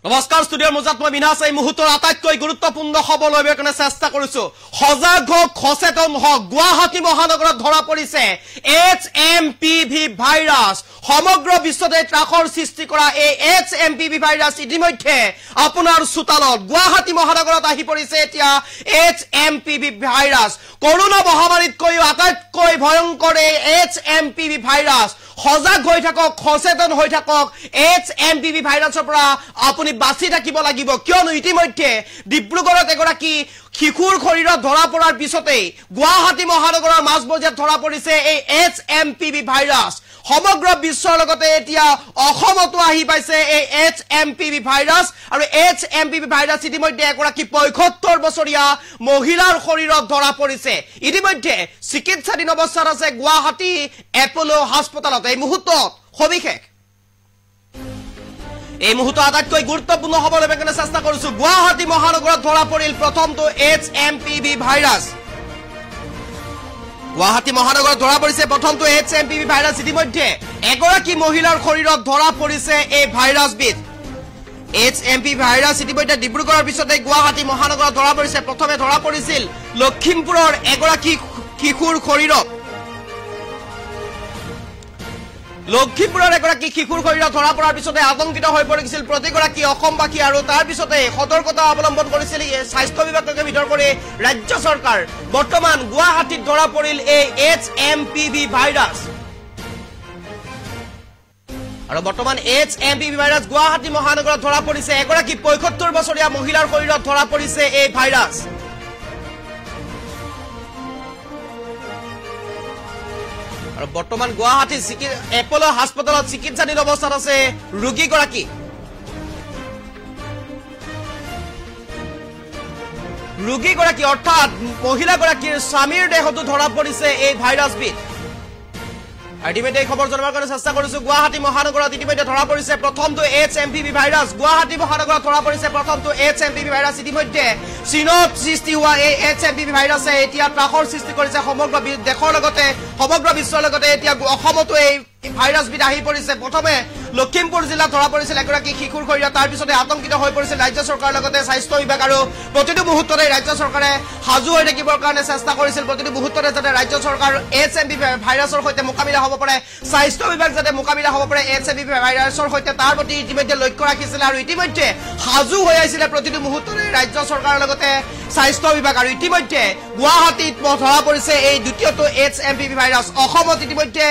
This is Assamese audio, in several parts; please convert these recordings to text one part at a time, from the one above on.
নমস্কাৰ ষ্টুডিঅ'ৰ মুজাত মই বিনাশ এই মুহূৰ্তৰ আটাইতকৈ গুৰুত্বপূৰ্ণ খবৰ লৈ কাৰণে চেষ্টা কৰিছো সজাগ হওক সচেতন হওক গুৱাহাটী মহানগৰত ধৰা পৰিছে HMPV ভাইৰাছ সমগ্ৰ বিশ্বতে ত্ৰাসৰ সৃষ্টি কৰা এই HMPV ভাইৰাছ ইতিমধ্যে আপোনাৰ চোতালত গুৱাহাটী মহানগৰত আহি পৰিছে এতিয়া HMPV ভাইৰাছ কৰোনা মহামাৰীতকৈ আটাইতকৈ ভয়ংকৰ এই HMPV ভাইৰাছ সজাগ হৈ থাকক সচেতন হৈ থাকক HMPV ভাইৰাছৰ পৰা আপুনি বাছি থাকিব লাগিব কিয়নো ইতিমধ্যে ডিব্ৰুগড়ত এগৰাকী শিশুৰ শৰীৰত ধৰা পৰাৰ পিছতে গুৱাহাটী মহানগৰৰ মাজমজিয়াত ধৰা পৰিছে এই HMPV ভাইৰাছ সমগ্ৰ বিশ্বৰ লগতে এতিয়া অসমতো আহি পাইছে এই HMPV ভাইৰাছ আৰু HMPV ভাইৰাছ ইতিমধ্যে এগৰাকী ৭৫ বছৰীয়া মহিলাৰ শৰীৰত ধৰা পৰিছে ইতিমধ্যে চিকিৎসাধীন অৱস্থাত আছে গুৱাহাটী এপোলো হাস্পতালত এই মুহূৰ্তত সবিশেষ এই মুহূৰ্ত আটাইতকৈ গুৰুত্বপূৰ্ণ খবৰ লৈ কাৰণে চেষ্টা কৰিছো গুৱাহাটী মহানগৰত ধৰা পৰিল প্ৰথমটো HMPV ভাইৰাছ গুৱাহাটী মহানগৰত ধৰা পৰিছে প্ৰথমটো HMPV ভাইৰাছ ইতিমধ্যে এগৰাকী মহিলাৰ শৰীৰত ধৰা পৰিছে এই ভাইৰাছবিধ HMPV ভাইৰাছ ইতিমধ্যে ডিব্ৰুগড়ৰ পিছতে গুৱাহাটী মহানগৰত ধৰা পৰিছে প্ৰথমে ধৰা পৰিছিল লখিমপুৰৰ এগৰাকী শিশুৰ শৰীৰত লখিমপুৰৰ এগৰাকী শিশুৰ শৰীৰত ধৰা পৰাৰ পিছতে আতংকিত হৈ পৰিছিল প্ৰতিগৰাকী অসমবাসী আৰু তাৰ পিছতে সতৰ্কতা অৱলম্বন কৰিছিল স্বাস্থ্য বিভাগকে ভিতৰ কৰি ৰাজ্য চৰকাৰ বৰ্তমান গুৱাহাটীত ধৰা পৰিল এই HMPV ভাইৰাছ আৰু বৰ্তমান HMPV ভাইৰাছ গুৱাহাটী মহানগৰত ধৰা পৰিছে এগৰাকী ৭৫ বছৰীয়া মহিলাৰ শৰীৰত ধৰা পৰিছে এই ভাইৰাছ আৰু বৰ্তমান গুৱাহাটী এপোলো হাস্পতালত চিকিৎসাধীন অৱস্থাত আছে ৰোগীগৰাকী অৰ্থাৎ মহিলাগৰাকীৰ স্বামীৰ দেহতো ধৰা পৰিছে এই ভাইৰাছবিধ ইতিমধ্যে এই খবৰ জনাবৰ কাৰণে চেষ্টা কৰিছো গুৱাহাটী মহানগৰত ইতিমধ্যে ধৰা পৰিছে প্ৰথমটো HMPV ভাইৰাছ গুৱাহাটী মহানগৰত ধৰা পৰিছে প্ৰথমটো HMPV ভাইৰাছ ইতিমধ্যে চীনত সৃষ্টি হোৱা এই HMPV ভাইৰাছে এতিয়া ত্ৰাসৰ সৃষ্টি কৰিছে সমগ্ৰ দেশৰ লগতে সমগ্ৰ বিশ্বৰ লগতে এতিয়া অসমতো এই ভাইৰাছবিধ আহি পৰিছে প্ৰথমে লখিমপুৰ জিলাত ধৰা পৰিছিল এগৰাকী শিশুৰ শৰীৰত তাৰ পিছতে আতংকিত হৈ পৰিছিল ৰাজ্য চৰকাৰৰ লগতে স্বাস্থ্য বিভাগ আৰু প্ৰতিটো মুহূৰ্ততে ৰাজ্য চৰকাৰে সাজু হৈ থাকিবৰ কাৰণে চেষ্টা কৰিছিল প্ৰতিটো মুহূৰ্ততে যাতে ৰাজ্য চৰকাৰ HMPV ভাইৰাছৰ সৈতে মোকাবিলা হ'ব পাৰে স্বাস্থ্য বিভাগ যাতে মোকাবিলা হ'ব পাৰে HMPV ভাইৰাছৰ সৈতে তাৰ প্ৰতি ইতিমধ্যে লক্ষ্য ৰাখিছিল আৰু ইতিমধ্যে সাজু হৈ আহিছিল প্ৰতিটো মুহূৰ্ততে ৰাজ্য চৰকাৰৰ লগতে স্বাস্থ্য বিভাগ আৰু ইতিমধ্যে গুৱাহাটীত ধৰা পৰিছে এই দ্বিতীয়টো HMPV ভাইৰাছ অসমত ইতিমধ্যে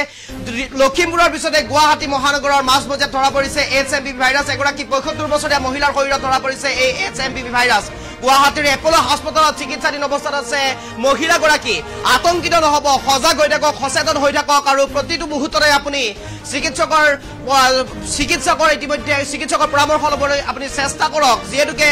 লখিমপুৰৰ পিছতে গুৱাহাটী মহানগৰৰ মাজমজিয়াত ধৰা পৰিছে HMPV ভাইৰাছ এগৰাকী ৭৫ বছৰীয়া মহিলাৰ শৰীৰত ধৰা পৰিছে এই HMPV ভাইৰাছ গুৱাহাটীৰ এপোলো হাস্পতালত চিকিৎসাধীন অৱস্থাত আছে মহিলাগৰাকী আতংকিত নহব সজাগ হৈ থাকক সচেতন হৈ থাকক আৰু প্ৰতিটো মুহূৰ্ততে আপুনি চিকিৎসকৰ ইতিমধ্যে চিকিৎসকৰ পৰামৰ্শ ল'বলৈ আপুনি চেষ্টা কৰক যিহেতুকে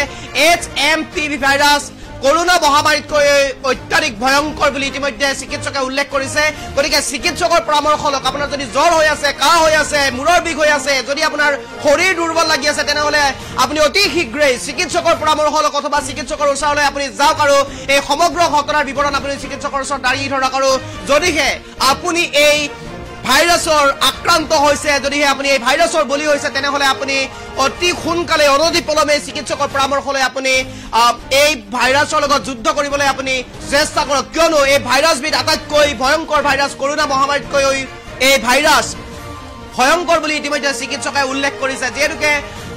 HMPV ভাইৰাছ কৰোনা মহামাৰীতকৈ অত্যাধিক ভয়ংকৰ বুলি ইতিমধ্যে চিকিৎসকে উল্লেখ কৰিছে গতিকে চিকিৎসকৰ পৰামৰ্শ লওক আপোনাৰ যদি জ্বৰ হৈ আছে কাহ হৈ আছে মূৰৰ বিষ হৈ আছে যদি আপোনাৰ শৰীৰ দুৰ্বল লাগি আছে তেনেহলে আপুনি অতি শীঘ্ৰেই চিকিৎসকৰ পৰামৰ্শ লওক অথবা চিকিৎসকৰ ওচৰলৈ আপুনি যাওক আৰু এই সমগ্ৰ ঘটনাৰ বিৱৰণ আপুনি চিকিৎসকৰ ওচৰত দাঁড়ি ধৰক আৰু যদিহে আপুনি এই ভাইৰাছৰ আক্ৰান্ত হৈছে যদিহে আপুনি এই ভাইৰাছৰ বলি হৈছে তেনেহলে আপুনি অতি সোনকালে অনতি পলমে চিকিৎসকৰ পৰামৰ্শ লৈ আপুনি এই ভাইৰাছৰ লগত যুদ্ধ কৰিবলৈ আপুনি চেষ্টা কৰক কিয়নো এই ভাইৰাছবিধ আটাইতকৈ ভয়ংকৰ ভাইৰাছ কৰোনা মহামাৰীতকৈ এই ভাইৰাছ ভয়ংকৰ বুলি ইতিমধ্যে চিকিৎসকে উল্লেখ কৰিছে যিহেতুকে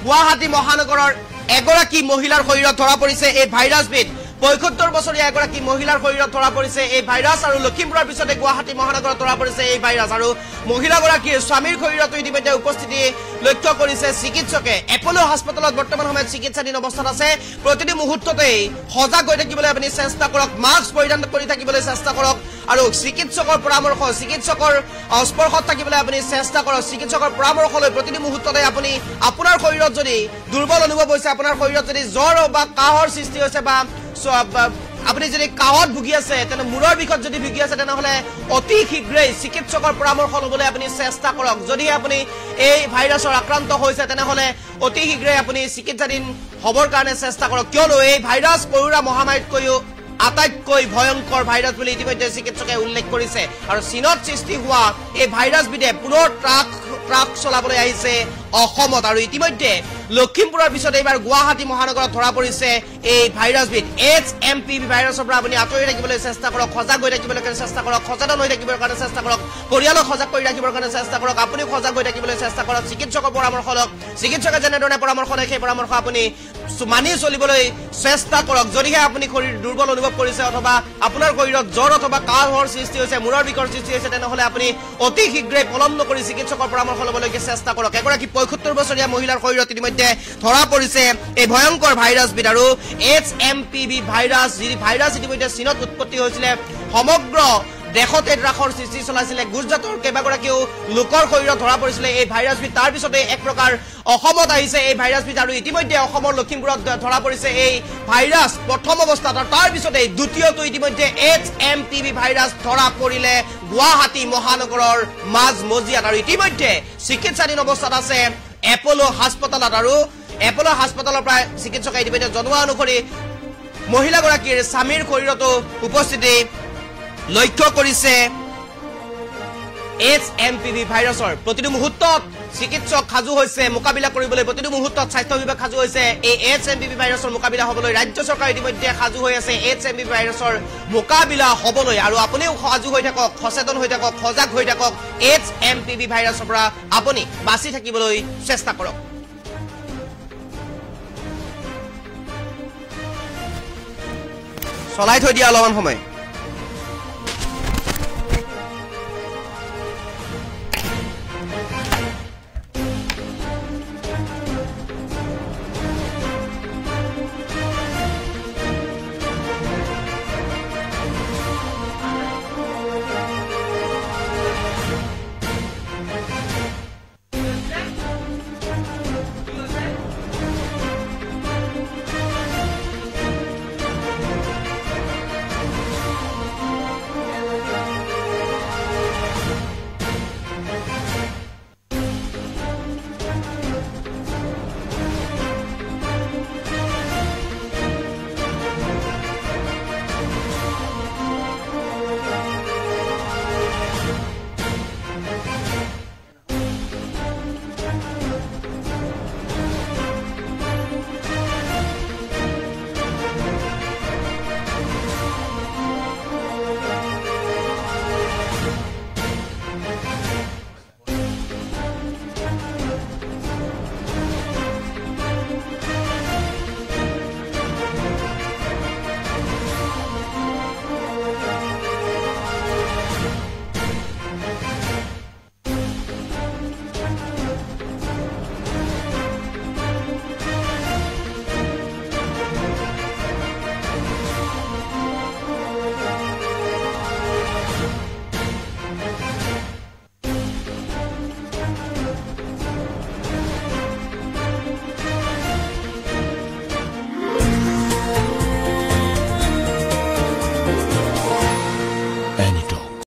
গুৱাহাটী মহানগৰৰ এগৰাকী মহিলাৰ শৰীৰত ধৰা পৰিছে এই ভাইৰাছবিধ ৭৫ বছৰীয়া এগৰাকী মহিলাৰ শৰীৰত ধৰা পৰিছে এই ভাইৰাছ আৰু লখিমপুৰৰ পিছতে গুৱাহাটী মহানগৰত ধৰা পৰিছে এই ভাইৰাছ আৰু মহিলাগৰাকীৰ স্বামীৰ শৰীৰতো ইতিমধ্যে উপস্থিতি লক্ষ্য কৰিছে চিকিৎসকে এপোলো হাস্পতালত বৰ্তমান সময়ত চিকিৎসাধীন অৱস্থাত আছে প্ৰতিটো মুহূৰ্ততেই সজাগ হৈ থাকিবলৈ আপুনি চেষ্টা কৰক মাস্ক পৰিধান কৰি থাকিবলৈ চেষ্টা কৰক আৰু চিকিৎসকৰ পৰামৰ্শ চিকিৎসকৰ স্পৰ্শত থাকিবলৈ আপুনি চেষ্টা কৰক চিকিৎসকৰ পৰামৰ্শ লৈ প্ৰতিটো মুহূৰ্ততে আপুনি আপোনাৰ শৰীৰত যদি দুৰ্বল অনুভৱ হৈছে আপোনাৰ শৰীৰত যদি জ্বৰ বা কাহৰ সৃষ্টি হৈছে বা আপুনি যদি কাহত ভুগি আছে তেনে মূৰৰ বিষত যদি ভুগি আছে তেনেহলে অতি শীঘ্ৰেই চিকিৎসকৰ পৰামৰ্শ ল'বলৈ আপুনি চেষ্টা কৰক যদি আপুনি এই ভাইৰাছৰ আক্ৰান্ত হৈছে তেনেহলে অতি শীঘ্ৰেই আপুনি চিকিৎসাধীন হ'বৰ কাৰণে চেষ্টা কৰক কিয়নো এই ভাইৰাছ কৰোনা মহামাৰীতকৈও আটাইতকৈ ভয়ংকৰ ভাইৰাছ বুলি ইতিমধ্যে চিকিৎসকে উল্লেখ কৰিছে আৰু চীনত সৃষ্টি হোৱা এই ভাইৰাছবিধে পুনৰ ট্ৰাক চলাবলৈ আহিছে অসমত আৰু ইতিমধ্যে লখিমপুৰৰ পিছত এইবাৰ গুৱাহাটী মহানগৰত ধৰা পৰিছে এই ভাইৰাছবিধ HMPV ভাইৰাছৰ পৰা আপুনি আঁতৰি থাকিবলৈ চেষ্টা কৰক সজাগ হৈ থাকিবলৈ চেষ্টা কৰক সচেতন হৈ থাকিবৰ কাৰণে চেষ্টা কৰক পৰিয়ালক সজাগ কৰি ৰাখিবৰ কাৰণে চেষ্টা কৰক আপুনি সজাগ হৈ থাকিবলৈ চেষ্টা কৰক চিকিৎসকৰ পৰামৰ্শ লওক চিকিৎসকে যেনেধৰণে পৰামৰ্শ লয় সেই পৰামৰ্শ আপুনি মানি চলিবলৈ চেষ্টা কৰক যদিহে আপুনি শৰীৰ দুৰ্বল অনুভৱ কৰিছে অথবা আপোনাৰ শৰীৰত জ্বৰ অথবা কাহৰ সৃষ্টি হৈছে মূৰৰ বিষৰ সৃষ্টি হৈছে তেনেহলে আপুনি অতি শীঘ্ৰেই পলম নকৰি চিকিৎসকৰ পৰামৰ্শ ল'বলৈকে চেষ্টা কৰক এগৰাকী ৭৫ বছৰীয়া মহিলাৰ শৰীৰত ইতিমধ্যে ধৰা পৰিছে এই ভয়ংকৰ ভাইৰাছবিধ আৰু HMPV ভাইৰাছ যি ভাইৰাছ ইতিমধ্যে চীনত উৎপত্তি হৈছিলে সমগ্ৰ দেশতে ত্ৰাসৰ সৃষ্টি চলাইছিলে গুজৰাটৰ কেইবাগৰাকীও লোকৰ শৰীৰত ধৰা পৰিছিলে এই ভাইৰাছবিধ তাৰ পিছতে এক প্ৰকাৰ অসমত আহিছে এই ভাইৰাছবিধ আৰু ইতিমধ্যে অসমৰ লখিমপুৰত ধৰা পৰিছে এই ভাইৰাছ প্ৰথম অৱস্থাত আৰু তাৰ পিছতে দ্বিতীয়টো ইতিমধ্যে HMPV ভাইৰাছ ধৰা পৰিলে গুৱাহাটী মহানগৰৰ মাজমজিয়াত আৰু ইতিমধ্যে চিকিৎসাধীন অৱস্থাত আছে এপলো হাস্পতালত আৰু এপলো হাস্পতালৰ পৰা চিকিৎসকে ইতিমধ্যে জনোৱা অনুসৰি মহিলাগৰাকীৰ স্বামীৰ শৰীৰতো উপস্থিতি লক্ষ্য কৰিছে HMPV ভাইৰাছৰ প্ৰতিটো মুহূৰ্তত চিকিৎসক সাজু হৈছে মোকাবিলা কৰিবলৈ প্ৰতিটো মুহূৰ্তত স্বাস্থ্য বিভাগ সাজু হৈছে এই HMPV ভাইৰাছৰ মোকাবিলা হ'বলৈ ৰাজ্য চৰকাৰ ইতিমধ্যে সাজু হৈ আছে HMPV ভাইৰাছৰ মোকাবিলা হ'বলৈ আৰু আপুনিও সাজু হৈ থাকক সচেতন হৈ থাকক সজাগ হৈ থাকক HMPV ভাইৰাছৰ পৰা আপুনি বাচি থাকিবলৈ চেষ্টা কৰক চলাই থৈ দিয়া অলপমান সময়